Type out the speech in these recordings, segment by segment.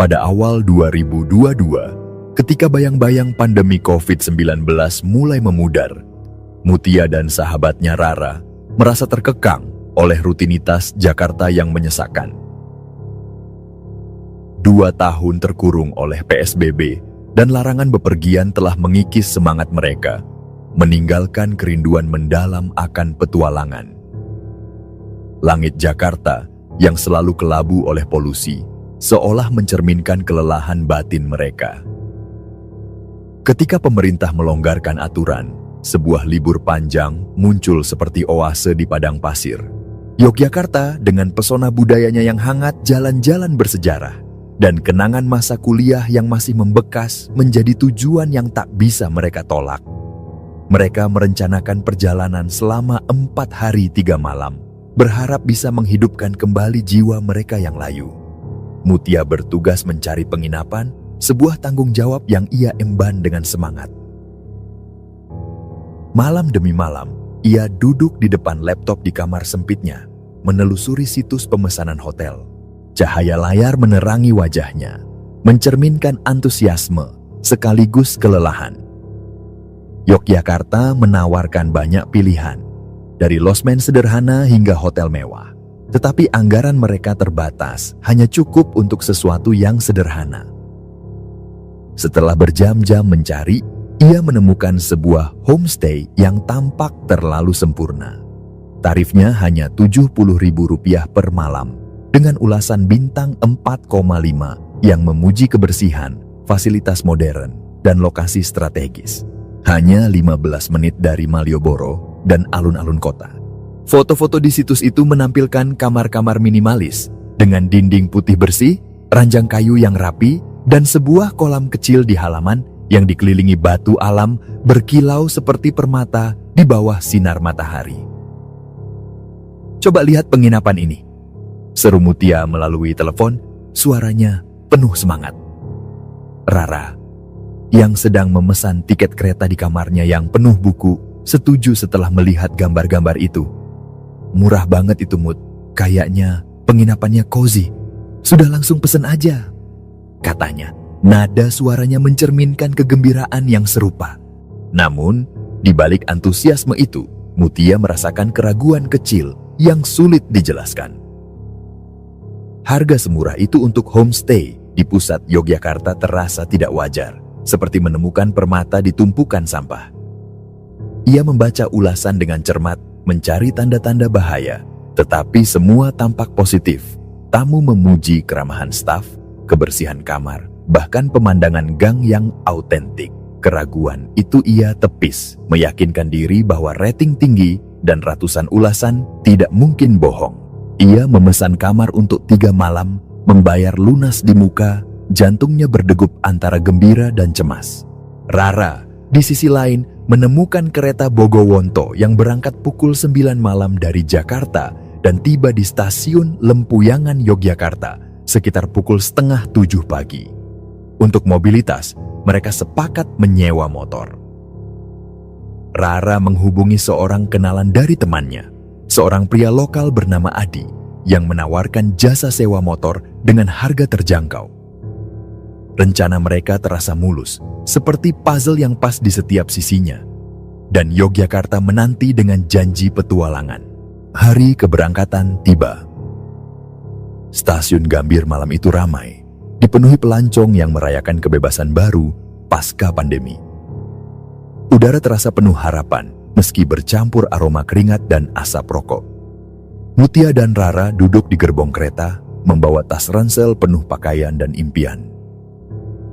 Pada awal 2022, ketika bayang-bayang pandemi COVID-19 mulai memudar, Mutia dan sahabatnya Rara merasa terkekang oleh rutinitas Jakarta yang menyesakan. 2 tahun terkurung oleh PSBB dan larangan bepergian telah mengikis semangat mereka, meninggalkan kerinduan mendalam akan petualangan. Langit Jakarta yang selalu kelabu oleh polusi, seolah mencerminkan kelelahan batin mereka. Ketika pemerintah melonggarkan aturan, sebuah libur panjang muncul seperti oase di padang pasir. Yogyakarta dengan pesona budayanya yang hangat, jalan-jalan bersejarah, dan kenangan masa kuliah yang masih membekas menjadi tujuan yang tak bisa mereka tolak. Mereka merencanakan perjalanan selama 4 hari 3 malam, berharap bisa menghidupkan kembali jiwa mereka yang layu. Mutia bertugas mencari penginapan, sebuah tanggung jawab yang ia emban dengan semangat. Malam demi malam, ia duduk di depan laptop di kamar sempitnya, menelusuri situs pemesanan hotel. Cahaya layar menerangi wajahnya, mencerminkan antusiasme sekaligus kelelahan. Yogyakarta menawarkan banyak pilihan, dari losmen sederhana hingga hotel mewah. Tetapi anggaran mereka terbatas, hanya cukup untuk sesuatu yang sederhana. Setelah berjam-jam mencari, ia menemukan sebuah homestay yang tampak terlalu sempurna. Tarifnya hanya Rp70.000 per malam, dengan ulasan bintang 4,5 yang memuji kebersihan, fasilitas modern, dan lokasi strategis. Hanya 15 menit dari Malioboro dan alun-alun kota. Foto-foto di situs itu menampilkan kamar-kamar minimalis dengan dinding putih bersih, ranjang kayu yang rapi, dan sebuah kolam kecil di halaman yang dikelilingi batu alam berkilau seperti permata di bawah sinar matahari. "Coba lihat penginapan ini," seru Mutia melalui telepon, suaranya penuh semangat. Rara, yang sedang memesan tiket kereta di kamarnya yang penuh buku, setuju setelah melihat gambar-gambar itu. "Murah banget itu, Mut. Kayaknya penginapannya cozy. Sudah langsung pesen aja," katanya. Nada suaranya mencerminkan kegembiraan yang serupa. Namun, di balik antusiasme itu, Mutia merasakan keraguan kecil yang sulit dijelaskan. Harga semurah itu untuk homestay di pusat Yogyakarta terasa tidak wajar, seperti menemukan permata di tumpukan sampah. Ia membaca ulasan dengan cermat, mencari tanda-tanda bahaya, tetapi semua tampak positif. Tamu memuji keramahan staf, kebersihan kamar, bahkan pemandangan gang yang autentik. Keraguan itu ia tepis, meyakinkan diri bahwa rating tinggi dan ratusan ulasan tidak mungkin bohong. Ia memesan kamar untuk 3 malam, membayar lunas di muka, jantungnya berdegup antara gembira dan cemas. Rara, di sisi lain, menemukan kereta Bogowonto yang berangkat pukul 9 malam dari Jakarta dan tiba di stasiun Lempuyangan Yogyakarta sekitar pukul 6:30 pagi. Untuk mobilitas, mereka sepakat menyewa motor. Rara menghubungi seorang kenalan dari temannya, seorang pria lokal bernama Adi, yang menawarkan jasa sewa motor dengan harga terjangkau. Rencana mereka terasa mulus, seperti puzzle yang pas di setiap sisinya. Dan Yogyakarta menanti dengan janji petualangan. Hari keberangkatan tiba. Stasiun Gambir malam itu ramai, dipenuhi pelancong yang merayakan kebebasan baru pasca pandemi. Udara terasa penuh harapan, meski bercampur aroma keringat dan asap rokok. Mutia dan Rara duduk di gerbong kereta, membawa tas ransel penuh pakaian dan impian.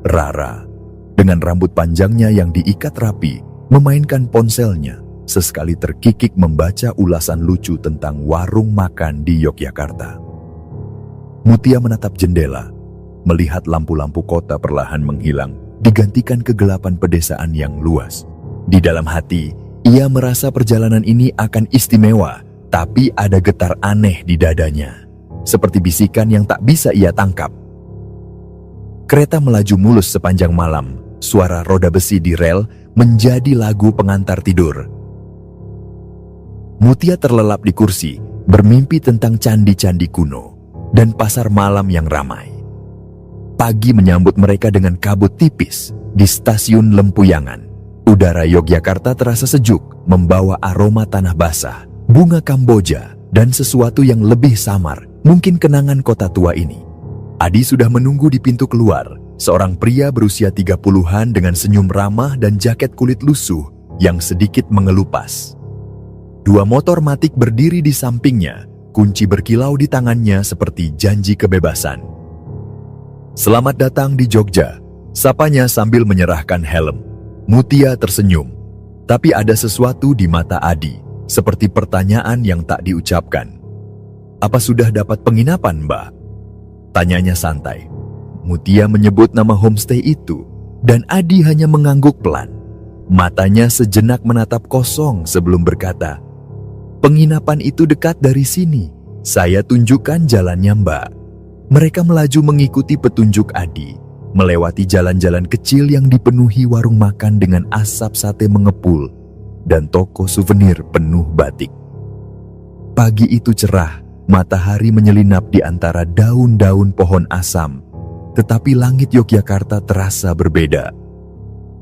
Rara, dengan rambut panjangnya yang diikat rapi, memainkan ponselnya, sesekali terkikik membaca ulasan lucu tentang warung makan di Yogyakarta. Mutia menatap jendela, melihat lampu-lampu kota perlahan menghilang, digantikan kegelapan pedesaan yang luas. Di dalam hati, ia merasa perjalanan ini akan istimewa, tapi ada getar aneh di dadanya, seperti bisikan yang tak bisa ia tangkap. Kereta melaju mulus sepanjang malam, suara roda besi di rel menjadi lagu pengantar tidur. Mutia terlelap di kursi, bermimpi tentang candi-candi kuno dan pasar malam yang ramai. Pagi menyambut mereka dengan kabut tipis. Di stasiun Lempuyangan, udara Yogyakarta terasa sejuk, membawa aroma tanah basah, bunga Kamboja, dan sesuatu yang lebih samar, mungkin kenangan kota tua ini. Adi sudah menunggu di pintu keluar, seorang pria berusia 30-an dengan senyum ramah dan jaket kulit lusuh yang sedikit mengelupas. 2 motor matic berdiri di sampingnya, kunci berkilau di tangannya seperti janji kebebasan. "Selamat datang di Jogja," sapanya sambil menyerahkan helm. Mutia tersenyum, tapi ada sesuatu di mata Adi, seperti pertanyaan yang tak diucapkan. "Apa sudah dapat penginapan, Mbak?" tanyanya santai. Mutia menyebut nama homestay itu, dan Adi hanya mengangguk pelan. Matanya sejenak menatap kosong sebelum berkata, "Penginapan itu dekat dari sini. Saya tunjukkan jalannya, Mbak." Mereka melaju mengikuti petunjuk Adi, melewati jalan-jalan kecil yang dipenuhi warung makan dengan asap sate mengepul dan toko souvenir penuh batik. Pagi itu cerah, matahari menyelinap di antara daun-daun pohon asam, tetapi langit Yogyakarta terasa berbeda.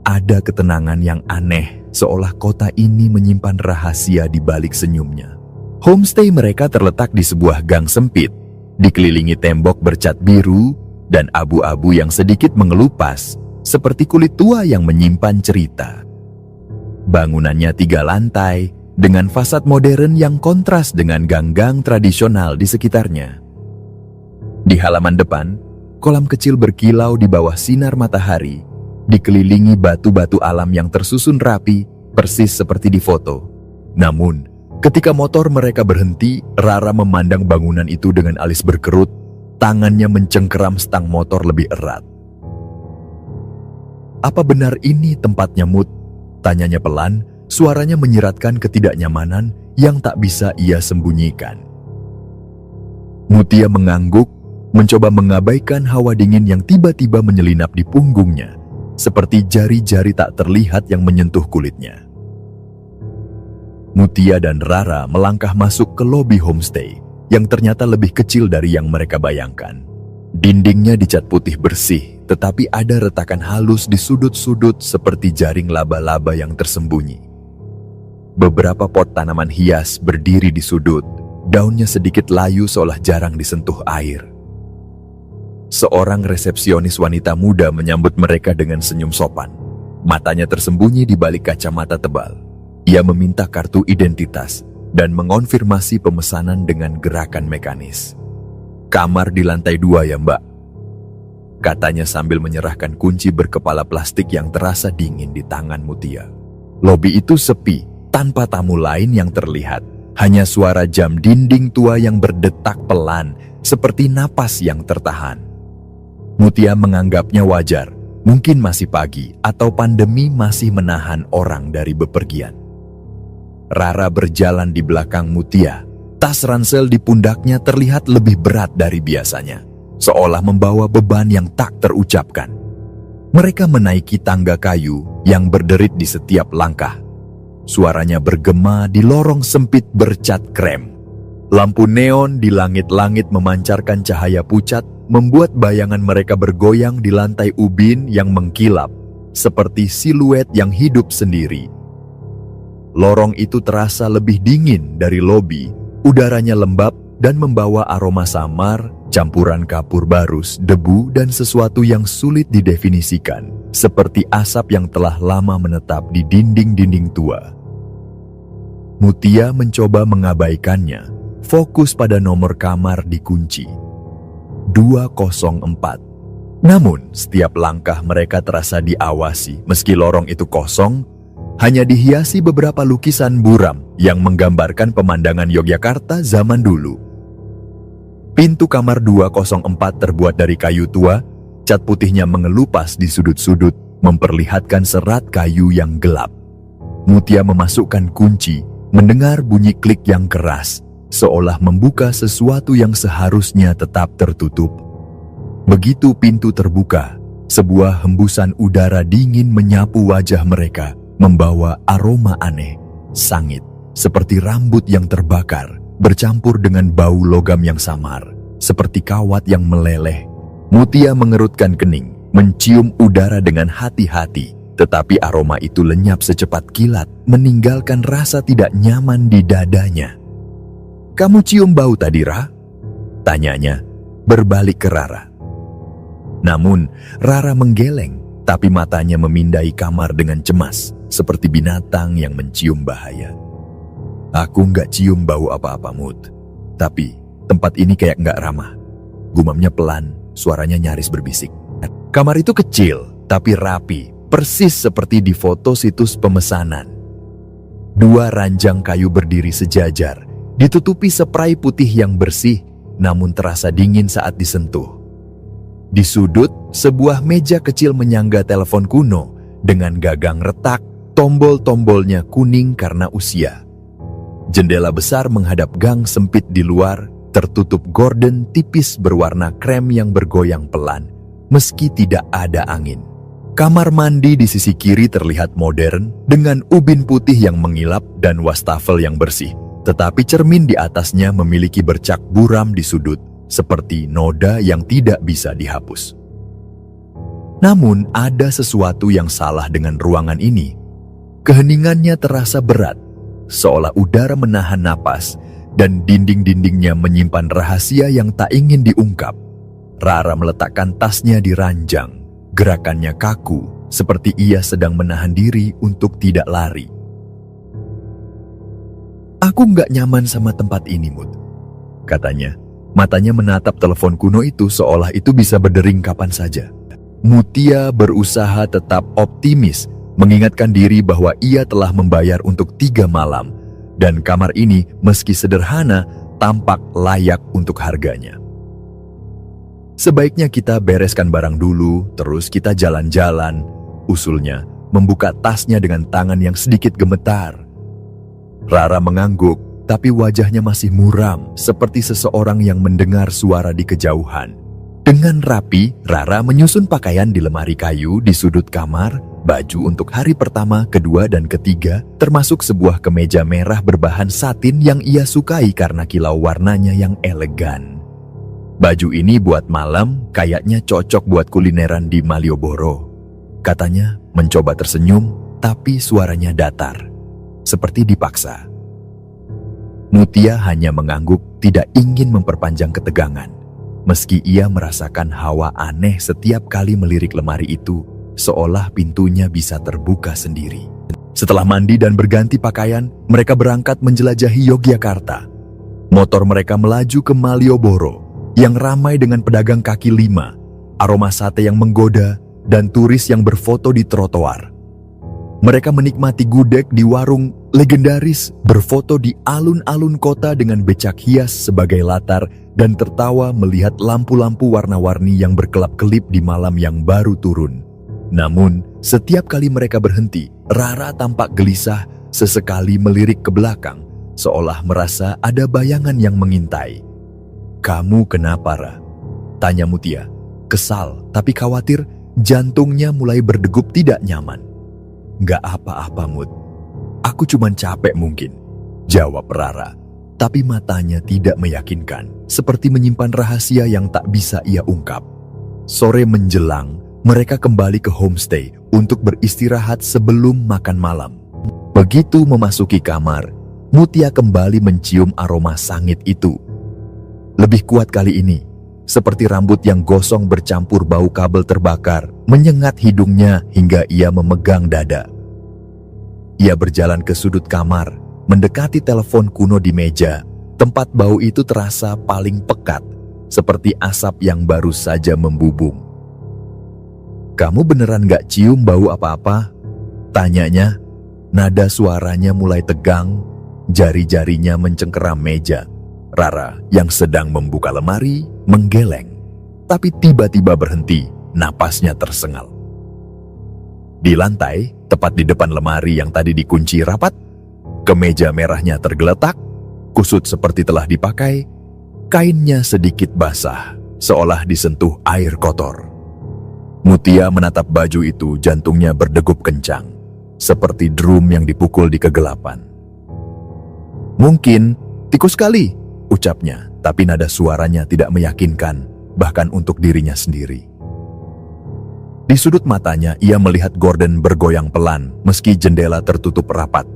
Ada ketenangan yang aneh, seolah kota ini menyimpan rahasia di balik senyumnya. Homestay mereka terletak di sebuah gang sempit, dikelilingi tembok bercat biru dan abu-abu yang sedikit mengelupas, seperti kulit tua yang menyimpan cerita. Bangunannya 3 lantai, dengan fasad modern yang kontras dengan gang-gang tradisional di sekitarnya. Di halaman depan, kolam kecil berkilau di bawah sinar matahari, dikelilingi batu-batu alam yang tersusun rapi, persis seperti di foto. Namun, ketika motor mereka berhenti, Rara memandang bangunan itu dengan alis berkerut, tangannya mencengkeram stang motor lebih erat. "Apa benar ini tempatnya, Mut?" tanyanya pelan, suaranya menyiratkan ketidaknyamanan yang tak bisa ia sembunyikan. Mutia mengangguk, mencoba mengabaikan hawa dingin yang tiba-tiba menyelinap di punggungnya, seperti jari-jari tak terlihat yang menyentuh kulitnya. Mutia dan Rara melangkah masuk ke lobi homestay, yang ternyata lebih kecil dari yang mereka bayangkan. Dindingnya dicat putih bersih, tetapi ada retakan halus di sudut-sudut seperti jaring laba-laba yang tersembunyi. Beberapa pot tanaman hias berdiri di sudut, daunnya sedikit layu seolah jarang disentuh air. Seorang resepsionis wanita muda menyambut mereka dengan senyum sopan. Matanya tersembunyi di balik kacamata tebal. Ia meminta kartu identitas dan mengonfirmasi pemesanan dengan gerakan mekanis. "Kamar di lantai 2 ya, Mbak?" katanya sambil menyerahkan kunci berkepala plastik yang terasa dingin di tangan Mutia. Lobi itu sepi, tanpa tamu lain yang terlihat. Hanya suara jam dinding tua yang berdetak pelan, seperti napas yang tertahan. Mutia menganggapnya wajar, mungkin masih pagi atau pandemi masih menahan orang dari bepergian. Rara berjalan di belakang Mutia. Tas ransel di pundaknya terlihat lebih berat dari biasanya, seolah membawa beban yang tak terucapkan. Mereka menaiki tangga kayu yang berderit di setiap langkah. Suaranya bergema di lorong sempit bercat krem. Lampu neon di langit-langit memancarkan cahaya pucat, membuat bayangan mereka bergoyang di lantai ubin yang mengkilap, seperti siluet yang hidup sendiri. Lorong itu terasa lebih dingin dari lobi, udaranya lembab dan membawa aroma samar, campuran kapur barus, debu, dan sesuatu yang sulit didefinisikan, seperti asap yang telah lama menetap di dinding-dinding tua. Mutia mencoba mengabaikannya, fokus pada nomor kamar dikunci. 204. Namun, setiap langkah mereka terasa diawasi, meski lorong itu kosong, hanya dihiasi beberapa lukisan buram yang menggambarkan pemandangan Yogyakarta zaman dulu. Pintu kamar 204 terbuat dari kayu tua, cat putihnya mengelupas di sudut-sudut, memperlihatkan serat kayu yang gelap. Mutia memasukkan kunci, mendengar bunyi klik yang keras, seolah membuka sesuatu yang seharusnya tetap tertutup. Begitu pintu terbuka, sebuah hembusan udara dingin menyapu wajah mereka, membawa aroma aneh, sangit, seperti rambut yang terbakar, bercampur dengan bau logam yang samar, seperti kawat yang meleleh. Mutia mengerutkan kening, mencium udara dengan hati-hati, tetapi aroma itu lenyap secepat kilat, meninggalkan rasa tidak nyaman di dadanya. "Kamu cium bau tadi, Ra?" tanyanya, berbalik ke Rara. Namun, Rara menggeleng, tapi matanya memindai kamar dengan cemas, seperti binatang yang mencium bahaya. "Aku nggak cium bau apa-apa, Mut. Tapi, tempat ini kayak nggak ramah." Gumamnya pelan, suaranya nyaris berbisik. Kamar itu kecil, tapi rapi, persis seperti di foto situs pemesanan. 2 ranjang kayu berdiri sejajar, ditutupi spray putih yang bersih, namun terasa dingin saat disentuh. Di sudut, sebuah meja kecil menyangga telepon kuno, dengan gagang retak, tombol-tombolnya kuning karena usia. Jendela besar menghadap gang sempit di luar, tertutup gorden tipis berwarna krem yang bergoyang pelan, meski tidak ada angin. Kamar mandi di sisi kiri terlihat modern, dengan ubin putih yang mengilap dan wastafel yang bersih. Tetapi cermin di atasnya memiliki bercak buram di sudut, seperti noda yang tidak bisa dihapus. Namun ada sesuatu yang salah dengan ruangan ini. Keheningannya terasa berat, seolah udara menahan napas, dan dinding-dindingnya menyimpan rahasia yang tak ingin diungkap. Rara meletakkan tasnya di ranjang, gerakannya kaku, seperti ia sedang menahan diri untuk tidak lari. "Aku nggak nyaman sama tempat ini, Mut," katanya. Matanya menatap telepon kuno itu seolah itu bisa berdering kapan saja. Mutia berusaha tetap optimis, mengingatkan diri bahwa ia telah membayar untuk 3 malam, dan kamar ini meski sederhana tampak layak untuk harganya. "Sebaiknya kita bereskan barang dulu, terus kita jalan-jalan," usulnya, membuka tasnya dengan tangan yang sedikit gemetar. Rara mengangguk, tapi wajahnya masih muram, seperti seseorang yang mendengar suara di kejauhan. Dengan rapi, Rara menyusun pakaian di lemari kayu di sudut kamar, baju untuk hari pertama, kedua, dan ketiga, termasuk sebuah kemeja merah berbahan satin yang ia sukai karena kilau warnanya yang elegan. "Baju ini buat malam, kayaknya cocok buat kulineran di Malioboro," katanya, mencoba tersenyum, tapi suaranya datar, seperti dipaksa. Mutia hanya mengangguk, tidak ingin memperpanjang ketegangan. Meski ia merasakan hawa aneh setiap kali melirik lemari itu, seolah pintunya bisa terbuka sendiri. Setelah mandi dan berganti pakaian, mereka berangkat menjelajahi Yogyakarta. Motor mereka melaju ke Malioboro, yang ramai dengan pedagang kaki lima, aroma sate yang menggoda, dan turis yang berfoto di trotoar. Mereka menikmati gudeg di warung legendaris, berfoto di alun-alun kota dengan becak hias sebagai latar, dan tertawa melihat lampu-lampu warna-warni yang berkelap-kelip di malam yang baru turun. Namun, setiap kali mereka berhenti, Rara tampak gelisah, sesekali melirik ke belakang, seolah merasa ada bayangan yang mengintai. "Kamu kenapa, Ra?" tanya Mutia. Kesal, tapi khawatir, jantungnya mulai berdegup tidak nyaman. "Nggak apa-apa, Mut. Aku cuman capek mungkin," jawab Rara. Tapi matanya tidak meyakinkan, seperti menyimpan rahasia yang tak bisa ia ungkap. Sore menjelang, mereka kembali ke homestay untuk beristirahat sebelum makan malam. Begitu memasuki kamar, Mutia kembali mencium aroma sangit itu. Lebih kuat kali ini, seperti rambut yang gosong bercampur bau kabel terbakar, menyengat hidungnya hingga ia memegang dada. Ia berjalan ke sudut kamar, mendekati telepon kuno di meja. Tempat bau itu terasa paling pekat, seperti asap yang baru saja membubung. "Kamu beneran gak cium bau apa-apa?" tanyanya. Nada suaranya mulai tegang, jari-jarinya mencengkeram meja. Rara yang sedang membuka lemari menggeleng, tapi tiba-tiba berhenti, napasnya tersengal. Di lantai, tepat di depan lemari yang tadi dikunci rapat, kemeja merahnya tergeletak, kusut seperti telah dipakai, kainnya sedikit basah, seolah disentuh air kotor. Mutia menatap baju itu, jantungnya berdegup kencang, seperti drum yang dipukul di kegelapan. "Mungkin tikus kali," ucapnya, tapi nada suaranya tidak meyakinkan. bahkan untuk dirinya sendiri. Di sudut matanya, ia melihat Gordon bergoyang pelan meski jendela tertutup rapat.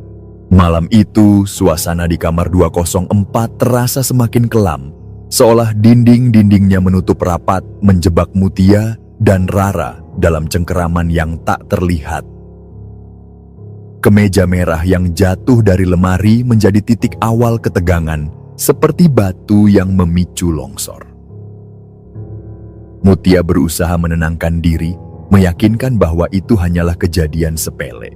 Malam itu, suasana di kamar 204 terasa semakin kelam, seolah dinding-dindingnya menutup rapat, menjebak Mutia dan Rara dalam cengkeraman yang tak terlihat. Kemeja merah yang jatuh dari lemari menjadi titik awal ketegangan, seperti batu yang memicu longsor. Mutia berusaha menenangkan diri, meyakinkan bahwa itu hanyalah kejadian sepele.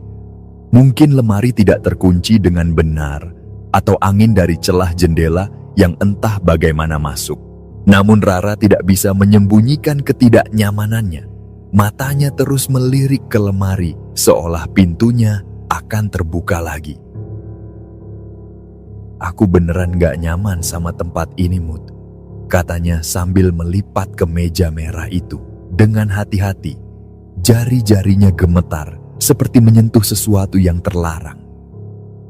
Mungkin lemari tidak terkunci dengan benar, atau angin dari celah jendela yang entah bagaimana masuk. Namun Rara tidak bisa menyembunyikan ketidaknyamanannya. Matanya terus melirik ke lemari, seolah pintunya akan terbuka lagi. "Aku beneran gak nyaman sama tempat ini, Mut," katanya sambil melipat ke meja merah itu. Dengan hati-hati, jari-jarinya gemetar seperti menyentuh sesuatu yang terlarang.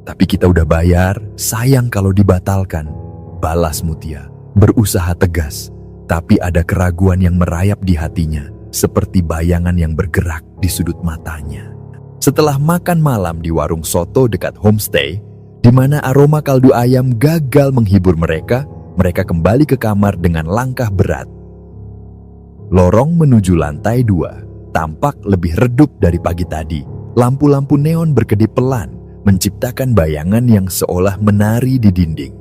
"Tapi kita udah bayar, sayang kalau dibatalkan," balas Mutia, berusaha tegas, tapi ada keraguan yang merayap di hatinya, seperti bayangan yang bergerak di sudut matanya. Setelah makan malam di warung soto dekat homestay, di mana aroma kaldu ayam gagal menghibur mereka kembali ke kamar dengan langkah berat. Lorong menuju lantai 2 tampak lebih redup dari pagi tadi. Lampu-lampu neon berkedip pelan, menciptakan bayangan yang seolah menari di dinding.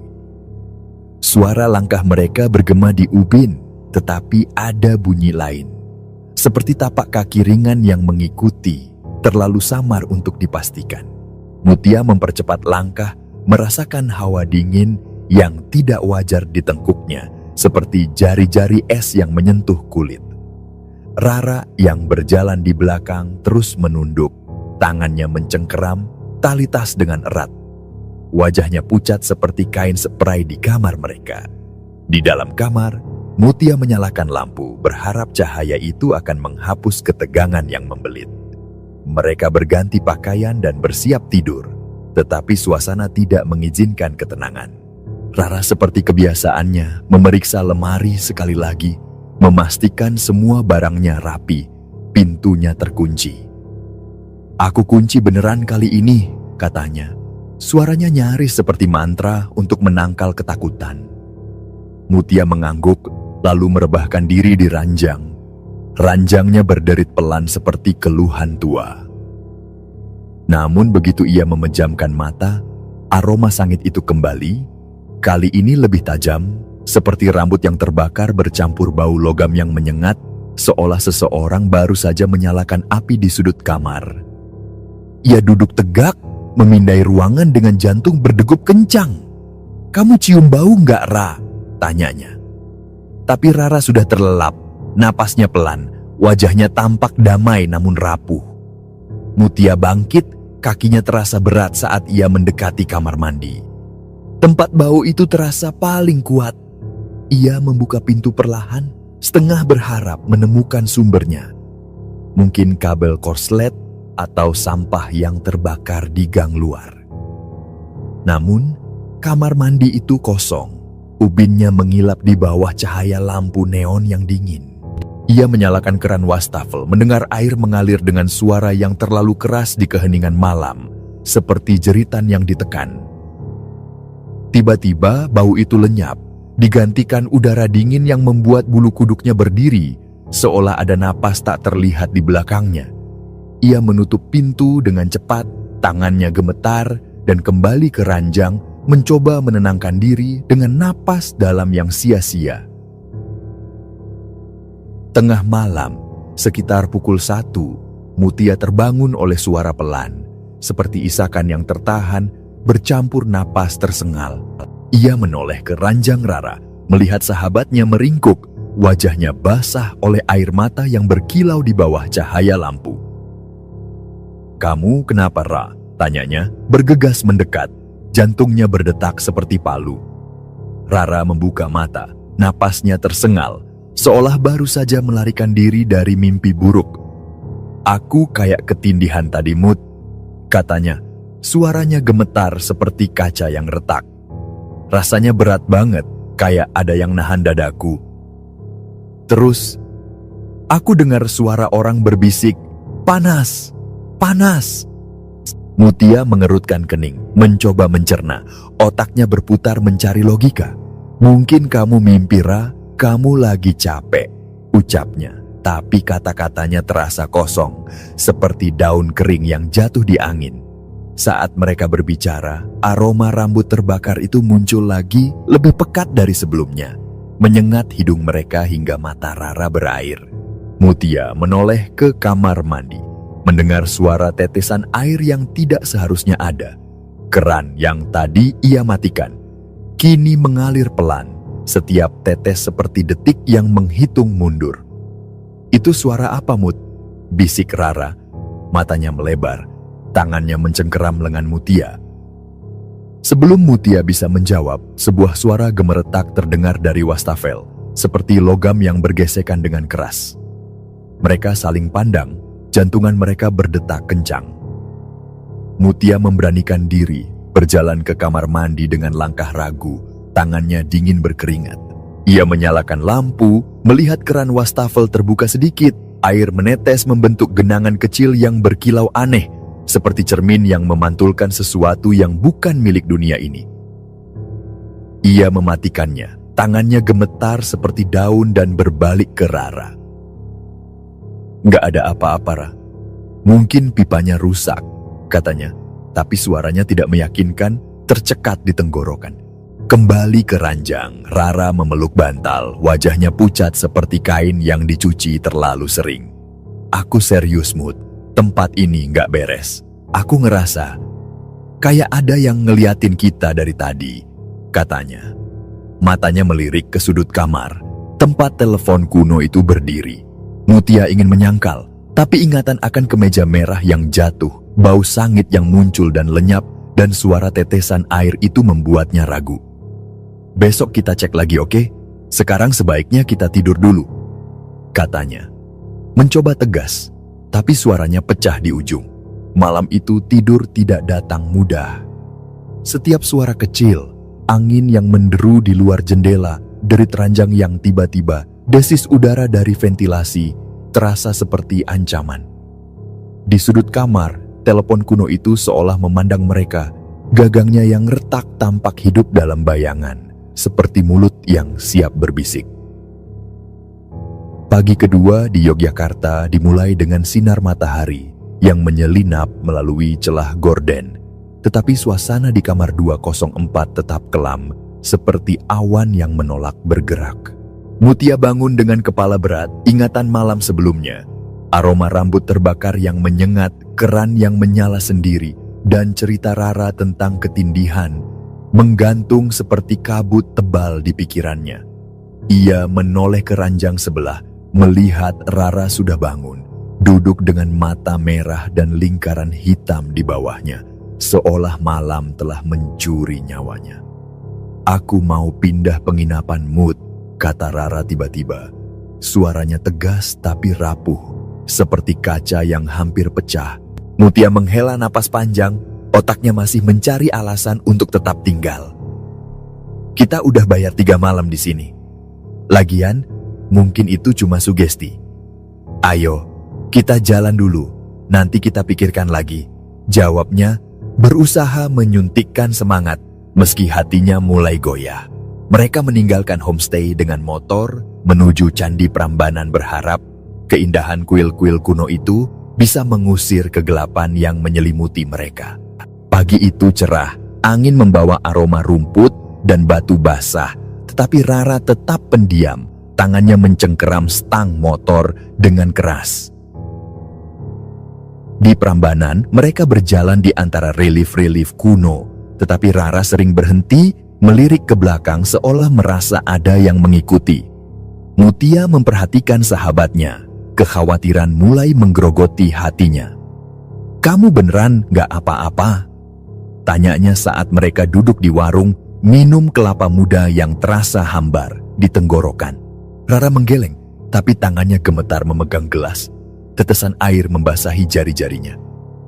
Suara langkah mereka bergema di ubin, tetapi ada bunyi lain. Seperti tapak kaki ringan yang mengikuti, terlalu samar untuk dipastikan. Mutia mempercepat langkah, merasakan hawa dingin yang tidak wajar di tengkuknya, seperti jari-jari es yang menyentuh kulit. Rara yang berjalan di belakang terus menunduk, tangannya mencengkeram tali tas dengan erat. Wajahnya pucat seperti kain spray di kamar mereka. Di dalam kamar, Mutia menyalakan lampu, berharap cahaya itu akan menghapus ketegangan yang membelit. Mereka berganti pakaian dan bersiap tidur, tetapi suasana tidak mengizinkan ketenangan. Rara seperti kebiasaannya memeriksa lemari sekali lagi, memastikan semua barangnya rapi, pintunya terkunci. "Aku kunci beneran kali ini," katanya. Suaranya nyaris seperti mantra untuk menangkal ketakutan. Mutia mengangguk, lalu merebahkan diri di ranjang. Ranjangnya berderit pelan seperti keluhan tua. Namun begitu ia memejamkan mata, aroma sangit itu kembali, kali ini lebih tajam, seperti rambut yang terbakar bercampur bau logam yang menyengat, seolah seseorang baru saja menyalakan api di sudut kamar. Ia duduk tegak, memindai ruangan dengan jantung berdegup kencang. "Kamu cium bau nggak, Ra?" tanyanya. Tapi Rara sudah terlelap, napasnya pelan, wajahnya tampak damai namun rapuh. Mutia bangkit, kakinya terasa berat saat ia mendekati kamar mandi. Tempat bau itu terasa paling kuat. Ia membuka pintu perlahan, setengah berharap menemukan sumbernya. Mungkin kabel korslet atau sampah yang terbakar di gang luar. Namun, kamar mandi itu kosong. Ubinnya mengilap di bawah cahaya lampu neon yang dingin. Ia menyalakan keran wastafel, mendengar air mengalir dengan suara yang terlalu keras di keheningan malam, seperti jeritan yang ditekan. Tiba-tiba bau itu lenyap, digantikan udara dingin yang membuat bulu kuduknya berdiri, seolah ada napas tak terlihat di belakangnya. Ia menutup pintu dengan cepat, tangannya gemetar, dan kembali ke ranjang, mencoba menenangkan diri dengan napas dalam yang sia-sia. Tengah malam, sekitar pukul 1, Mutia terbangun oleh suara pelan, seperti isakan yang tertahan, bercampur napas tersengal. Ia menoleh ke ranjang Rara, melihat sahabatnya meringkuk, wajahnya basah oleh air mata yang berkilau di bawah cahaya lampu. "Kamu kenapa, Ra?" tanyanya, bergegas mendekat, jantungnya berdetak seperti palu. Rara membuka mata, napasnya tersengal, seolah baru saja melarikan diri dari mimpi buruk. "Aku kayak ketindihan tadi, Mut," katanya. Suaranya gemetar seperti kaca yang retak. "Rasanya berat banget, kayak ada yang nahan dadaku." Terus, aku dengar suara orang berbisik, "Panas! Panas!" Mutia mengerutkan kening, mencoba mencerna. Otaknya berputar mencari logika. "Mungkin kamu mimpi, Ra, kamu lagi capek," ucapnya. Tapi kata-katanya terasa kosong, seperti daun kering yang jatuh di angin. Saat mereka berbicara, aroma rambut terbakar itu muncul lagi, lebih pekat dari sebelumnya, menyengat hidung mereka hingga mata Rara berair. Mutia menoleh ke kamar mandi, mendengar suara tetesan air yang tidak seharusnya ada. Keran yang tadi ia matikan, kini mengalir pelan, setiap tetes seperti detik yang menghitung mundur. "Itu suara apa, Mut?" bisik Rara. Matanya melebar, tangannya mencengkeram lengan Mutia. Sebelum Mutia bisa menjawab, sebuah suara gemeretak terdengar dari wastafel, seperti logam yang bergesekan dengan keras. Mereka saling pandang, jantungan mereka berdetak kencang. Mutia memberanikan diri, berjalan ke kamar mandi dengan langkah ragu, tangannya dingin berkeringat. Ia menyalakan lampu, melihat keran wastafel terbuka sedikit, air menetes membentuk genangan kecil yang berkilau aneh, seperti cermin yang memantulkan sesuatu yang bukan milik dunia ini. Ia mematikannya, tangannya gemetar seperti daun dan berbalik ke Rara. "Nggak ada apa-apa, Ra. Mungkin pipanya rusak," katanya, tapi suaranya tidak meyakinkan, tercekat di tenggorokan. Kembali ke ranjang, Rara memeluk bantal, wajahnya pucat seperti kain yang dicuci terlalu sering. "Aku serius, Mut. Tempat ini nggak beres. Aku ngerasa kayak ada yang ngeliatin kita dari tadi," katanya. Matanya melirik ke sudut kamar, tempat telepon kuno itu berdiri. Mutia ingin menyangkal, tapi ingatan akan kemeja merah yang jatuh, bau sangit yang muncul dan lenyap, dan suara tetesan air itu membuatnya ragu. "Besok kita cek lagi, oke? Sekarang sebaiknya kita tidur dulu," katanya. Mencoba tegas, tapi suaranya pecah di ujung. Malam itu tidur tidak datang mudah. Setiap suara kecil, angin yang menderu di luar jendela, derit ranjang yang tiba-tiba, desis udara dari ventilasi, terasa seperti ancaman. Di sudut kamar, telepon kuno itu seolah memandang mereka. Gagangnya yang retak tampak hidup dalam bayangan, seperti mulut yang siap berbisik. Pagi kedua di Yogyakarta dimulai dengan sinar matahari yang menyelinap melalui celah gorden. Tetapi suasana di kamar 204 tetap kelam, seperti awan yang menolak bergerak. Mutia bangun dengan kepala berat, ingatan malam sebelumnya. Aroma rambut terbakar yang menyengat, keran yang menyala sendiri, dan cerita Rara tentang ketindihan menggantung seperti kabut tebal di pikirannya. Ia menoleh ke ranjang sebelah, melihat Rara sudah bangun, duduk dengan mata merah dan lingkaran hitam di bawahnya, seolah malam telah mencuri nyawanya. "Aku mau pindah penginapan, Mut," kata Rara tiba-tiba. Suaranya tegas tapi rapuh, seperti kaca yang hampir pecah. Mutia menghela napas panjang, otaknya masih mencari alasan untuk tetap tinggal. "Kita udah bayar 3 malam di sini. Lagian, mungkin itu cuma sugesti. Ayo, kita jalan dulu, nanti kita pikirkan lagi," jawabnya, berusaha menyuntikkan semangat meski hatinya mulai goyah. Mereka meninggalkan homestay dengan motor menuju Candi Prambanan, berharap keindahan kuil-kuil kuno itu bisa mengusir kegelapan yang menyelimuti mereka. Pagi itu cerah, angin membawa aroma rumput dan batu basah, tetapi Rara tetap pendiam, tangannya mencengkeram stang motor dengan keras. Di Prambanan, mereka berjalan di antara relief-relief kuno, tetapi Rara sering berhenti, melirik ke belakang seolah merasa ada yang mengikuti. Mutia memperhatikan sahabatnya, kekhawatiran mulai menggerogoti hatinya. "Kamu beneran gak apa-apa?" tanyanya saat mereka duduk di warung, minum kelapa muda yang terasa hambar di tenggorokan. Rara menggeleng, tapi tangannya gemetar memegang gelas. Tetesan air membasahi jari-jarinya.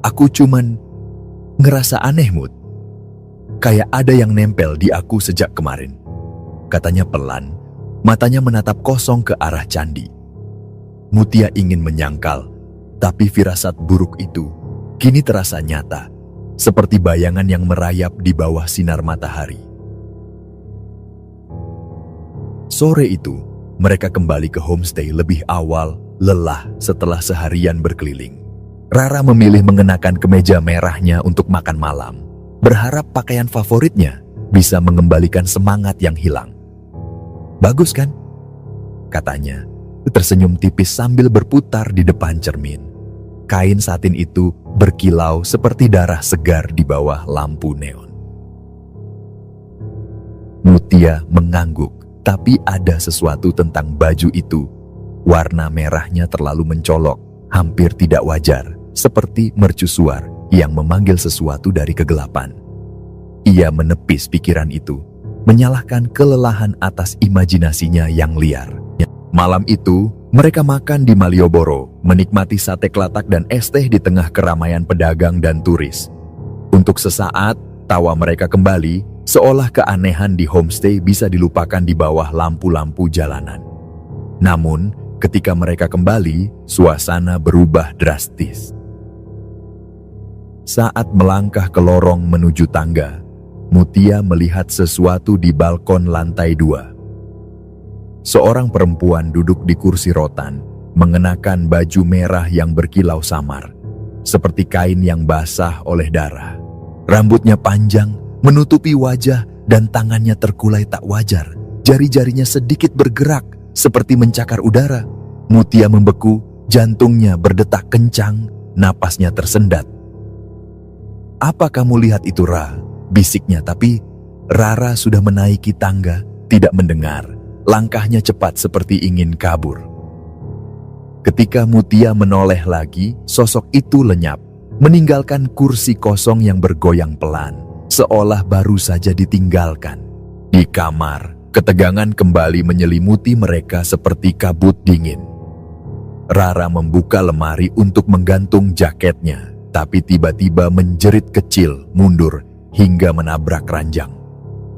"Aku cuman ngerasa aneh, Mut. Kayak ada yang nempel di aku sejak kemarin," katanya pelan, Matanya menatap kosong ke arah candi. Mutia ingin menyangkal, tapi firasat buruk itu kini terasa nyata, seperti bayangan yang merayap di bawah sinar matahari. Sore itu, mereka kembali ke homestay lebih awal, lelah setelah seharian berkeliling. Rara memilih mengenakan kemeja merahnya untuk makan malam, berharap pakaian favoritnya bisa mengembalikan semangat yang hilang. "Bagus kan?" katanya, tersenyum tipis sambil berputar di depan cermin. Kain satin itu berkilau seperti darah segar di bawah lampu neon. Mutia mengangguk, tapi ada sesuatu tentang baju itu. Warna merahnya terlalu mencolok, hampir tidak wajar, seperti mercusuar yang memanggil sesuatu dari kegelapan. Ia menepis pikiran itu, menyalahkan kelelahan atas imajinasinya yang liar. Malam itu, mereka makan di Malioboro, menikmati sate kelatak dan es teh di tengah keramaian pedagang dan turis. Untuk sesaat, tawa mereka kembali, seolah keanehan di homestay bisa dilupakan di bawah lampu-lampu jalanan. Namun, ketika mereka kembali, suasana berubah drastis. Saat melangkah ke lorong menuju tangga, Mutia melihat sesuatu di balkon lantai 2. Seorang perempuan duduk di kursi rotan, mengenakan baju merah yang berkilau samar, seperti kain yang basah oleh darah. Rambutnya panjang, menutupi wajah, dan tangannya terkulai tak wajar. Jari-jarinya sedikit bergerak, seperti mencakar udara. Mutia membeku, jantungnya berdetak kencang, napasnya tersendat. "Apa kamu lihat itu, Ra?" bisiknya, tapi Rara sudah menaiki tangga, tidak mendengar. Langkahnya cepat seperti ingin kabur. Ketika Mutia menoleh lagi, sosok itu lenyap, meninggalkan kursi kosong yang bergoyang pelan, seolah baru saja ditinggalkan. Di kamar, ketegangan kembali menyelimuti mereka seperti kabut dingin. Rara membuka lemari untuk menggantung jaketnya, tapi tiba-tiba menjerit kecil, mundur, hingga menabrak ranjang.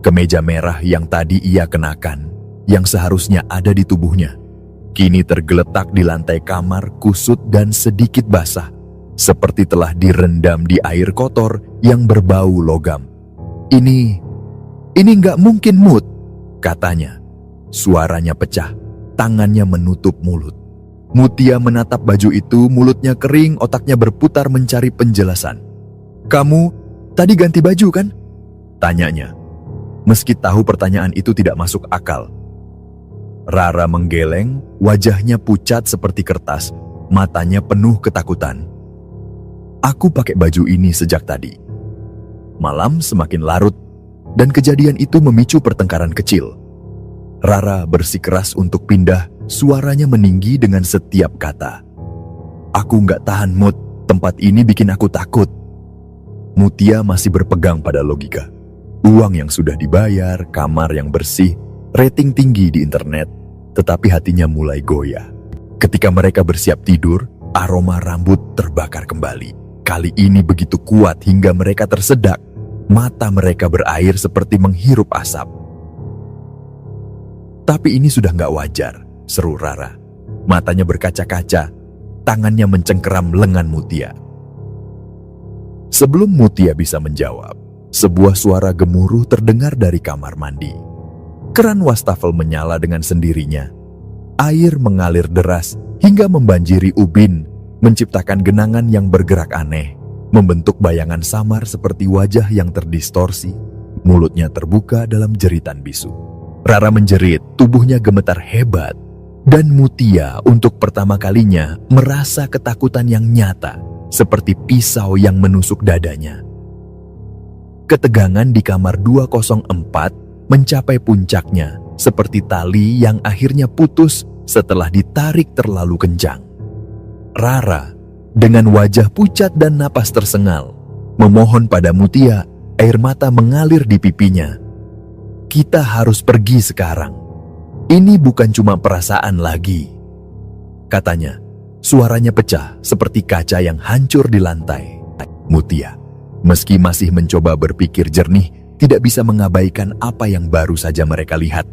Kemeja merah yang tadi ia kenakan, yang seharusnya ada di tubuhnya, kini tergeletak di lantai kamar, kusut dan sedikit basah, seperti telah direndam di air kotor yang berbau logam. Ini nggak mungkin, Mut," katanya. Suaranya pecah, tangannya menutup mulut. Mutia menatap baju itu, mulutnya kering, otaknya berputar mencari penjelasan. "Kamu tadi ganti baju kan?" tanyanya. Meski tahu pertanyaan itu tidak masuk akal. Rara menggeleng, wajahnya pucat seperti kertas, matanya penuh ketakutan. "Aku pakai baju ini sejak tadi." Malam semakin larut, dan kejadian itu memicu pertengkaran kecil. Rara bersikeras untuk pindah, suaranya meninggi dengan setiap kata. "Aku nggak tahan, Mut. Tempat ini bikin aku takut." Mutia masih berpegang pada logika. Uang yang sudah dibayar, kamar yang bersih, rating tinggi di internet, tetapi hatinya mulai goyah. Ketika mereka bersiap tidur, aroma rambut terbakar kembali. Kali ini begitu kuat hingga mereka tersedak. Mata mereka berair seperti menghirup asap. "Tapi ini sudah nggak wajar," seru Rara. Matanya berkaca-kaca, tangannya mencengkeram lengan Mutia. Sebelum Mutia bisa menjawab, sebuah suara gemuruh terdengar dari kamar mandi. Keran wastafel menyala dengan sendirinya. Air mengalir deras hingga membanjiri ubin, menciptakan genangan yang bergerak aneh, membentuk bayangan samar seperti wajah yang terdistorsi. Mulutnya terbuka dalam jeritan bisu. Rara menjerit, tubuhnya gemetar hebat, dan Mutia untuk pertama kalinya merasa ketakutan yang nyata, seperti pisau yang menusuk dadanya. Ketegangan di kamar 204 mencapai puncaknya, seperti tali yang akhirnya putus setelah ditarik terlalu kencang. Rara, dengan wajah pucat dan napas tersengal, memohon pada Mutia, air mata mengalir di pipinya. "Kita harus pergi sekarang. Ini bukan cuma perasaan lagi," katanya. Suaranya pecah seperti kaca yang hancur di lantai. Mutia, meski masih mencoba berpikir jernih, tidak bisa mengabaikan apa yang baru saja mereka lihat.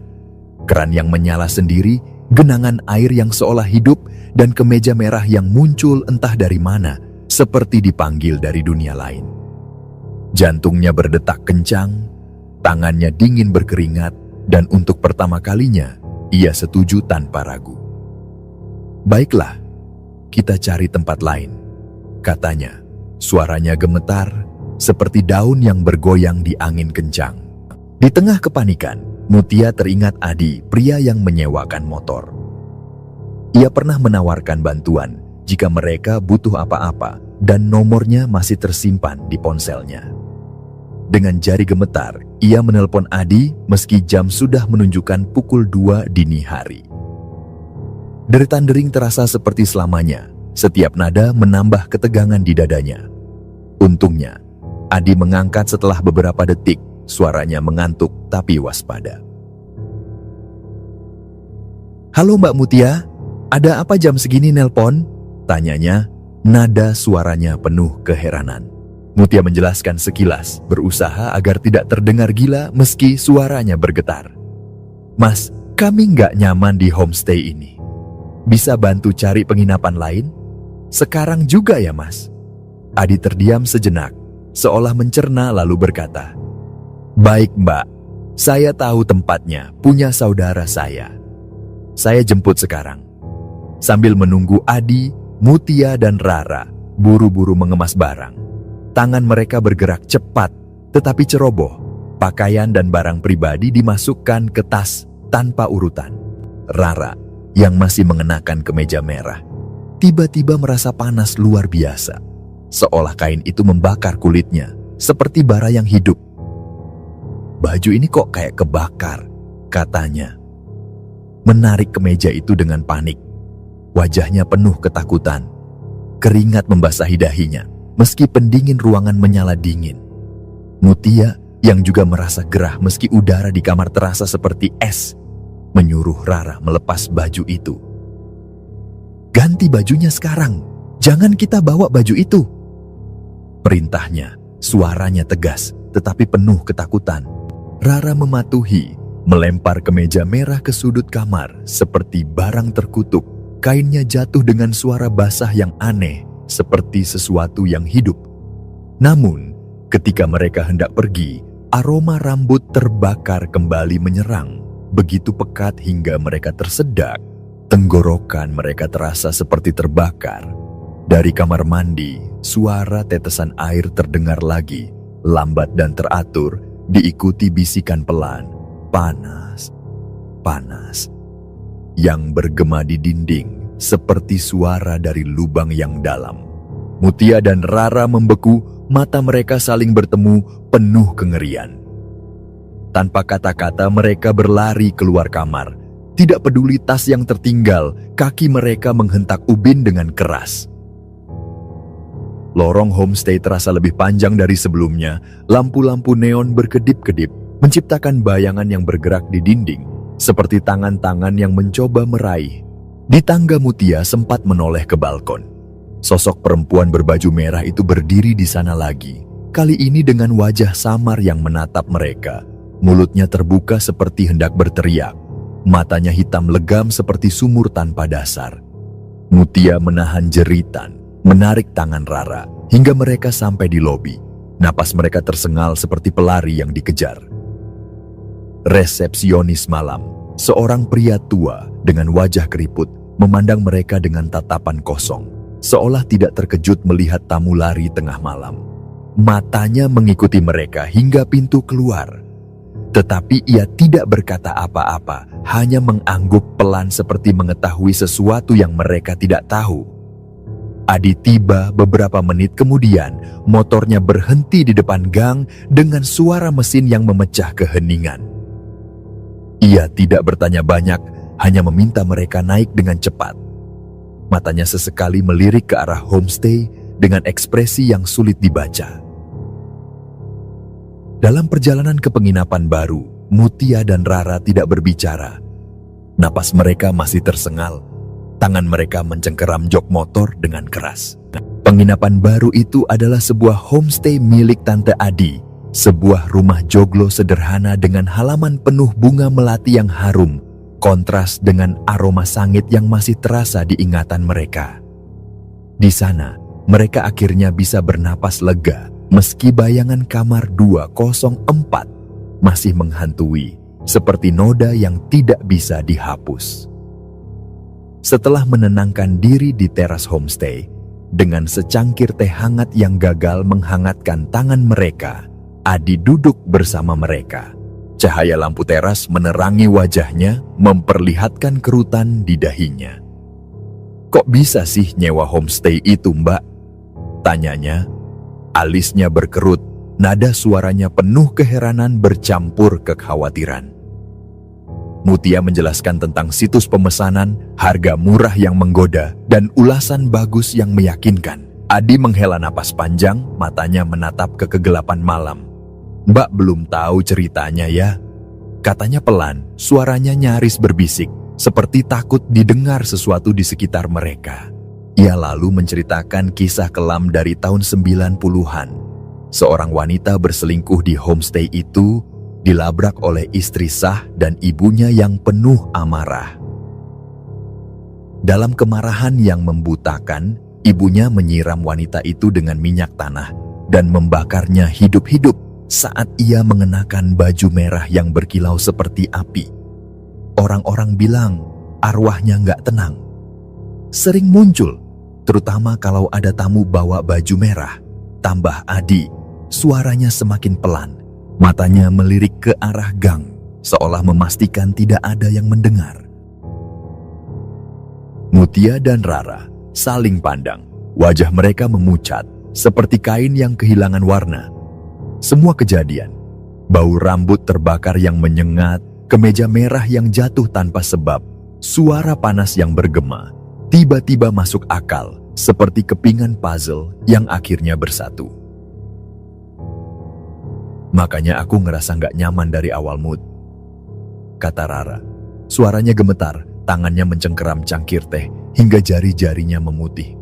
Keran yang menyala sendiri, genangan air yang seolah hidup, dan kemeja merah yang muncul entah dari mana, seperti dipanggil dari dunia lain. Jantungnya berdetak kencang, tangannya dingin berkeringat, dan untuk pertama kalinya, ia setuju tanpa ragu. "Baiklah, kita cari tempat lain," katanya. Suaranya gemetar, seperti daun yang bergoyang di angin kencang. Di tengah kepanikan, Mutia teringat Adi, pria yang menyewakan motor. Ia pernah menawarkan bantuan jika mereka butuh apa-apa, dan nomornya masih tersimpan di ponselnya. Dengan jari gemetar, ia menelpon Adi meski jam sudah menunjukkan pukul 2 dini hari. Deritan dering terasa seperti selamanya. Setiap nada menambah ketegangan di dadanya. Untungnya, Adi mengangkat setelah beberapa detik. Suaranya mengantuk tapi waspada. "Halo Mbak Mutia, ada apa jam segini nelpon?" tanyanya, nada suaranya penuh keheranan. Mutia menjelaskan sekilas, berusaha agar tidak terdengar gila meski suaranya bergetar. "Mas, kami nggak nyaman di homestay ini. Bisa bantu cari penginapan lain? Sekarang juga ya Mas?" Adi terdiam sejenak, seolah mencerna lalu berkata, "Baik Mbak, saya tahu tempatnya, punya saudara saya. Saya jemput sekarang." Sambil menunggu Adi, Mutia dan Rara buru-buru mengemas barang. Tangan mereka bergerak cepat, tetapi ceroboh. Pakaian dan barang pribadi dimasukkan ke tas tanpa urutan. Rara, yang masih mengenakan kemeja merah, tiba-tiba merasa panas luar biasa. Seolah kain itu membakar kulitnya, seperti bara yang hidup. "Baju ini kok kayak kebakar," katanya. Menarik kemeja itu dengan panik. Wajahnya penuh ketakutan. Keringat membasahi dahinya, meski pendingin ruangan menyala dingin. Mutia, yang juga merasa gerah meski udara di kamar terasa seperti es, menyuruh Rara melepas baju itu. "Ganti bajunya sekarang, jangan kita bawa baju itu," perintahnya. Suaranya tegas, tetapi penuh ketakutan. Rara mematuhi, melempar kemeja merah ke sudut kamar seperti barang terkutuk. Kainnya jatuh dengan suara basah yang aneh, seperti sesuatu yang hidup. Namun, ketika mereka hendak pergi, aroma rambut terbakar kembali menyerang, begitu pekat hingga mereka tersedak. Tenggorokan mereka terasa seperti terbakar. Dari kamar mandi, suara tetesan air terdengar lagi, lambat dan teratur, diikuti bisikan pelan, "Panas, panas," yang bergema di dinding seperti suara dari lubang yang dalam. Mutia dan Rara membeku, mata mereka saling bertemu penuh kengerian. Tanpa kata-kata mereka berlari keluar kamar. Tidak peduli tas yang tertinggal, kaki mereka menghentak ubin dengan keras. Lorong homestay terasa lebih panjang dari sebelumnya. Lampu-lampu neon berkedip-kedip, menciptakan bayangan yang bergerak di dinding, seperti tangan-tangan yang mencoba meraih. Di tangga, Mutia sempat menoleh ke balkon. Sosok perempuan berbaju merah itu berdiri di sana lagi, kali ini dengan wajah samar yang menatap mereka. Mulutnya terbuka seperti hendak berteriak. Matanya hitam legam seperti sumur tanpa dasar. Mutia menahan jeritan, menarik tangan Rara hingga mereka sampai di lobi. Napas mereka tersengal seperti pelari yang dikejar. Resepsionis malam, seorang pria tua dengan wajah keriput, memandang mereka dengan tatapan kosong, seolah tidak terkejut melihat tamu lari tengah malam. Matanya mengikuti mereka hingga pintu keluar. Tetapi ia tidak berkata apa-apa, hanya mengangguk pelan seperti mengetahui sesuatu yang mereka tidak tahu. Adi tiba beberapa menit kemudian, motornya berhenti di depan gang dengan suara mesin yang memecah keheningan. Ia tidak bertanya banyak, hanya meminta mereka naik dengan cepat. Matanya sesekali melirik ke arah homestay dengan ekspresi yang sulit dibaca. Dalam perjalanan ke penginapan baru, Mutia dan Rara tidak berbicara. Napas mereka masih tersengal. Tangan mereka mencengkeram jok motor dengan keras. Penginapan baru itu adalah sebuah homestay milik Tante Adi. Sebuah rumah joglo sederhana dengan halaman penuh bunga melati yang harum, kontras dengan aroma sangit yang masih terasa di ingatan mereka. Di sana, mereka akhirnya bisa bernapas lega meski bayangan kamar 204 masih menghantui seperti noda yang tidak bisa dihapus. Setelah menenangkan diri di teras homestay, dengan secangkir teh hangat yang gagal menghangatkan tangan mereka, Adi duduk bersama mereka. Cahaya lampu teras menerangi wajahnya, memperlihatkan kerutan di dahinya. "Kok bisa sih nyewa homestay itu, Mbak?" tanyanya. Alisnya berkerut, nada suaranya penuh keheranan bercampur kekhawatiran. Mutia menjelaskan tentang situs pemesanan, harga murah yang menggoda, dan ulasan bagus yang meyakinkan. Adi menghela napas panjang, matanya menatap ke kegelapan malam. "Mbak belum tahu ceritanya ya?" katanya pelan, suaranya nyaris berbisik, seperti takut didengar sesuatu di sekitar mereka. Ia lalu menceritakan kisah kelam dari tahun 90-an. Seorang wanita berselingkuh di homestay itu, dilabrak oleh istri sah dan ibunya yang penuh amarah. Dalam kemarahan yang membutakan, ibunya menyiram wanita itu dengan minyak tanah dan membakarnya hidup-hidup saat ia mengenakan baju merah yang berkilau seperti api. Orang-orang bilang arwahnya nggak tenang. Sering muncul, terutama kalau ada tamu bawa baju merah. Tambah Adi, suaranya semakin pelan. Matanya melirik ke arah gang, seolah memastikan tidak ada yang mendengar. Mutia dan Rara saling pandang. Wajah mereka memucat, seperti kain yang kehilangan warna. Semua kejadian, bau rambut terbakar yang menyengat, kemeja merah yang jatuh tanpa sebab, suara panas yang bergema, tiba-tiba masuk akal, seperti kepingan puzzle yang akhirnya bersatu. "Makanya aku ngerasa gak nyaman dari awal, Mut," kata Rara. Suaranya gemetar, tangannya mencengkeram cangkir teh hingga jari-jarinya memutih.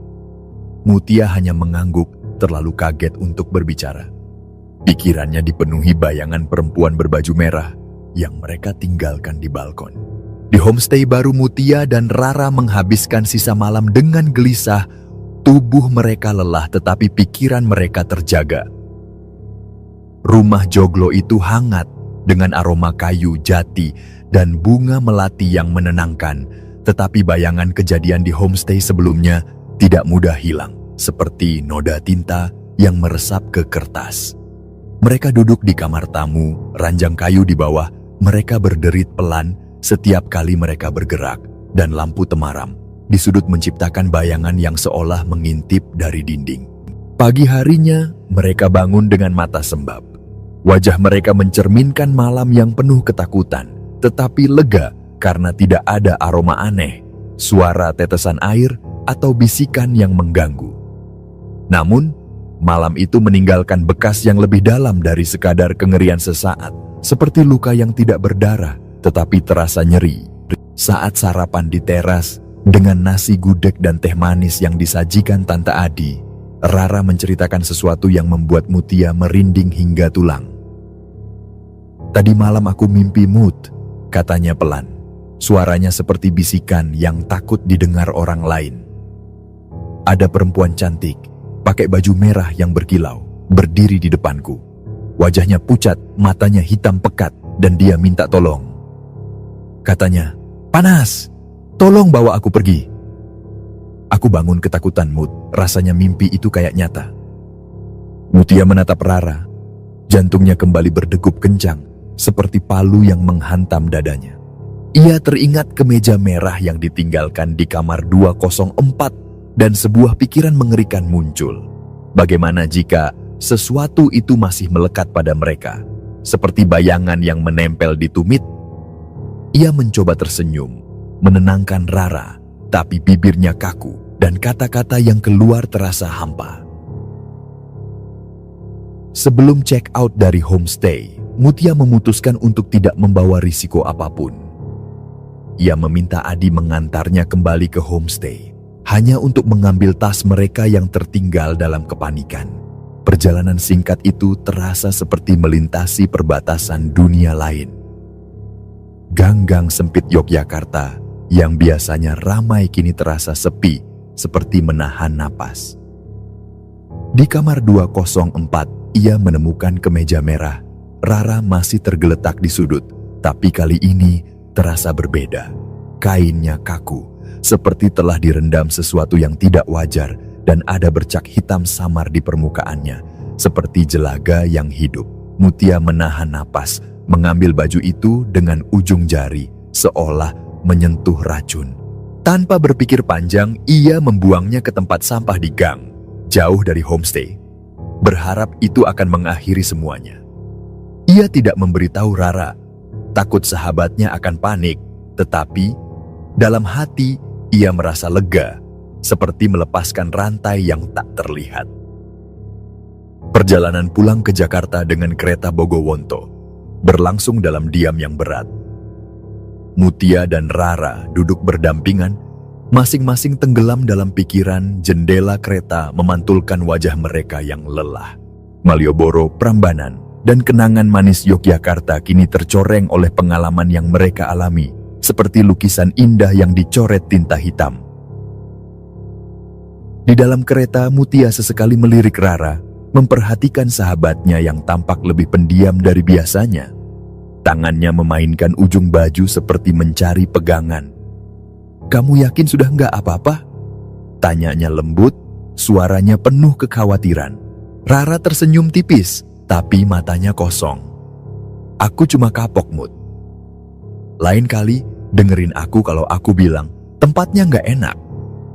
Mutia hanya mengangguk, terlalu kaget untuk berbicara. Pikirannya dipenuhi bayangan perempuan berbaju merah yang mereka tinggalkan di balkon. Di homestay baru, Mutia dan Rara menghabiskan sisa malam dengan gelisah. Tubuh mereka lelah tetapi pikiran mereka terjaga. Rumah joglo itu hangat dengan aroma kayu jati dan bunga melati yang menenangkan, tetapi bayangan kejadian di homestay sebelumnya tidak mudah hilang, seperti noda tinta yang meresap ke kertas. Mereka duduk di kamar tamu, ranjang kayu di bawah. Mereka berderit pelan setiap kali mereka bergerak, dan lampu temaram di sudut menciptakan bayangan yang seolah mengintip dari dinding. Pagi harinya, mereka bangun dengan mata sembab. Wajah mereka mencerminkan malam yang penuh ketakutan, tetapi lega karena tidak ada aroma aneh, suara tetesan air, atau bisikan yang mengganggu. Namun, malam itu meninggalkan bekas yang lebih dalam dari sekadar kengerian sesaat, seperti luka yang tidak berdarah, tetapi terasa nyeri. Saat sarapan di teras, dengan nasi gudeg dan teh manis yang disajikan Tante Adi, Rara menceritakan sesuatu yang membuat Mutia merinding hingga tulang. "Tadi malam aku mimpi, Mut," katanya pelan. Suaranya seperti bisikan yang takut didengar orang lain. "Ada perempuan cantik, pakai baju merah yang berkilau, berdiri di depanku. Wajahnya pucat, matanya hitam pekat, dan dia minta tolong. Katanya, 'Panas, tolong bawa aku pergi.' Aku bangun ketakutan, Mut. Rasanya mimpi itu kayak nyata." Mutia menatap Rara. Jantungnya kembali berdegup kencang, seperti palu yang menghantam dadanya. Ia teringat kemeja merah yang ditinggalkan di kamar 204, dan sebuah pikiran mengerikan muncul. Bagaimana jika sesuatu itu masih melekat pada mereka, seperti bayangan yang menempel di tumit? Ia mencoba tersenyum, menenangkan Rara, tapi bibirnya kaku dan kata-kata yang keluar terasa hampa. Sebelum check out dari homestay, Mutia memutuskan untuk tidak membawa risiko apapun. Ia meminta Adi mengantarnya kembali ke homestay, hanya untuk mengambil tas mereka yang tertinggal dalam kepanikan. Perjalanan singkat itu terasa seperti melintasi perbatasan dunia lain. Gang-gang sempit Yogyakarta yang biasanya ramai kini terasa sepi, seperti menahan napas. Di kamar 204, ia menemukan kemeja merah. Rara masih tergeletak di sudut, tapi kali ini terasa berbeda. Kainnya kaku, seperti telah direndam sesuatu yang tidak wajar, dan ada bercak hitam samar di permukaannya, seperti jelaga yang hidup. Mutia menahan napas, mengambil baju itu dengan ujung jari, seolah menyentuh racun. Tanpa berpikir panjang, ia membuangnya ke tempat sampah di gang, jauh dari homestay, berharap itu akan mengakhiri semuanya. Ia tidak memberitahu Rara, takut sahabatnya akan panik, tetapi dalam hati ia merasa lega, seperti melepaskan rantai yang tak terlihat. Perjalanan pulang ke Jakarta dengan kereta Bogowonto berlangsung dalam diam yang berat. Mutia dan Rara duduk berdampingan, masing-masing tenggelam dalam pikiran. Jendela kereta memantulkan wajah mereka yang lelah. Malioboro, Prambanan, dan kenangan manis Yogyakarta kini tercoreng oleh pengalaman yang mereka alami, seperti lukisan indah yang dicoret tinta hitam. Di dalam kereta, Mutia sesekali melirik Rara, memperhatikan sahabatnya yang tampak lebih pendiam dari biasanya. Tangannya memainkan ujung baju seperti mencari pegangan. "Kamu yakin sudah nggak apa-apa?" tanyanya lembut, suaranya penuh kekhawatiran. Rara tersenyum tipis, tapi matanya kosong. "Aku cuma kapok, Mut. Lain kali dengerin aku kalau aku bilang tempatnya nggak enak,"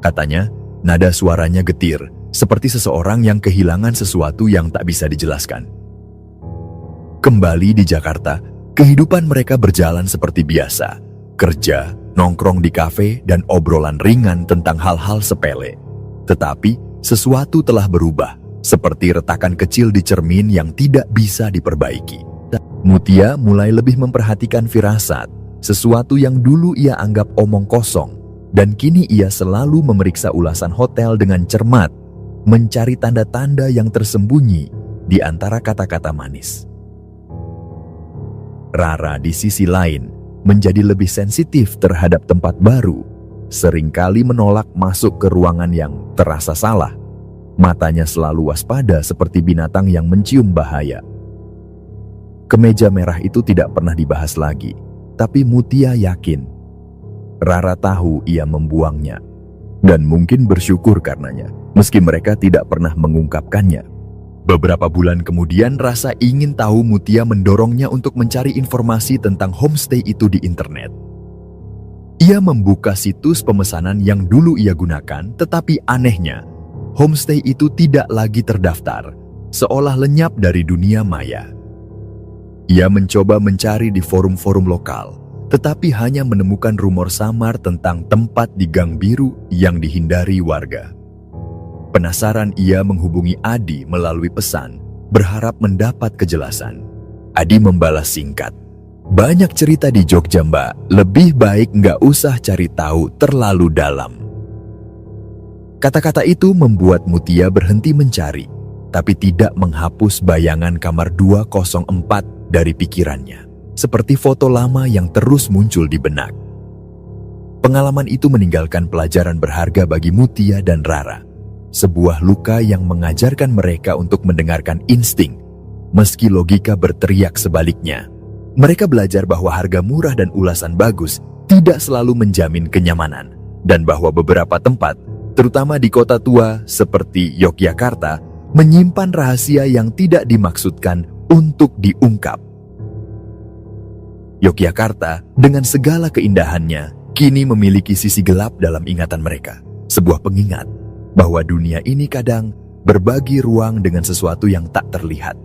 katanya. Nada suaranya getir, seperti seseorang yang kehilangan sesuatu yang tak bisa dijelaskan. Kembali di Jakarta, kehidupan mereka berjalan seperti biasa. Kerja, nongkrong di kafe, dan obrolan ringan tentang hal-hal sepele. Tetapi sesuatu telah berubah, seperti retakan kecil di cermin yang tidak bisa diperbaiki. Mutia mulai lebih memperhatikan firasat, sesuatu yang dulu ia anggap omong kosong, dan kini ia selalu memeriksa ulasan hotel dengan cermat, mencari tanda-tanda yang tersembunyi di antara kata-kata manis. Rara di sisi lain menjadi lebih sensitif terhadap tempat baru, seringkali menolak masuk ke ruangan yang terasa salah. Matanya selalu waspada seperti binatang yang mencium bahaya. Kemeja merah itu tidak pernah dibahas lagi, tapi Mutia yakin Rara tahu ia membuangnya, dan mungkin bersyukur karenanya, meski mereka tidak pernah mengungkapkannya. Beberapa bulan kemudian, rasa ingin tahu Mutia mendorongnya untuk mencari informasi tentang homestay itu di internet. Ia membuka situs pemesanan yang dulu ia gunakan, tetapi anehnya, homestay itu tidak lagi terdaftar, seolah lenyap dari dunia maya. Ia mencoba mencari di forum-forum lokal, tetapi hanya menemukan rumor samar tentang tempat di Gang Biru yang dihindari warga. Penasaran, ia menghubungi Adi melalui pesan, berharap mendapat kejelasan. Adi membalas singkat, "Banyak cerita di Jogja, Mbak. Lebih baik nggak usah cari tahu terlalu dalam." Kata-kata itu membuat Mutia berhenti mencari, tapi tidak menghapus bayangan kamar 204 dari pikirannya, seperti foto lama yang terus muncul di benak. Pengalaman itu meninggalkan pelajaran berharga bagi Mutia dan Rara. Sebuah luka yang mengajarkan mereka untuk mendengarkan insting, meski logika berteriak sebaliknya. Mereka belajar bahwa harga murah dan ulasan bagus tidak selalu menjamin kenyamanan, dan bahwa beberapa tempat, terutama di kota tua seperti Yogyakarta, menyimpan rahasia yang tidak dimaksudkan untuk diungkap. Yogyakarta, dengan segala keindahannya, kini memiliki sisi gelap dalam ingatan mereka. Sebuah pengingat bahwa dunia ini kadang berbagi ruang dengan sesuatu yang tak terlihat.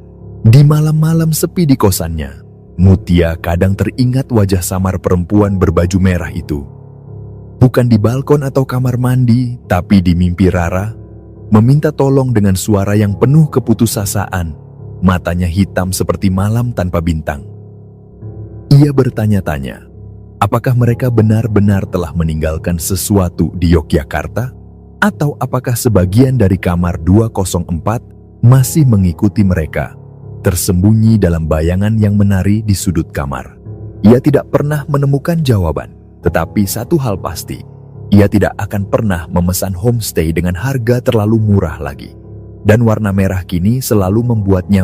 Di malam-malam sepi di kosannya, Mutia kadang teringat wajah samar perempuan berbaju merah itu. Bukan di balkon atau kamar mandi, tapi di mimpi Rara, meminta tolong dengan suara yang penuh keputusasaan, matanya hitam seperti malam tanpa bintang. Ia bertanya-tanya, apakah mereka benar-benar telah meninggalkan sesuatu di Yogyakarta? Atau apakah sebagian dari kamar 204 masih mengikuti mereka, tersembunyi dalam bayangan yang menari di sudut kamar? Ia tidak pernah menemukan jawaban, tetapi satu hal pasti, ia tidak akan pernah memesan homestay dengan harga terlalu murah lagi. Dan warna merah kini selalu membuatnya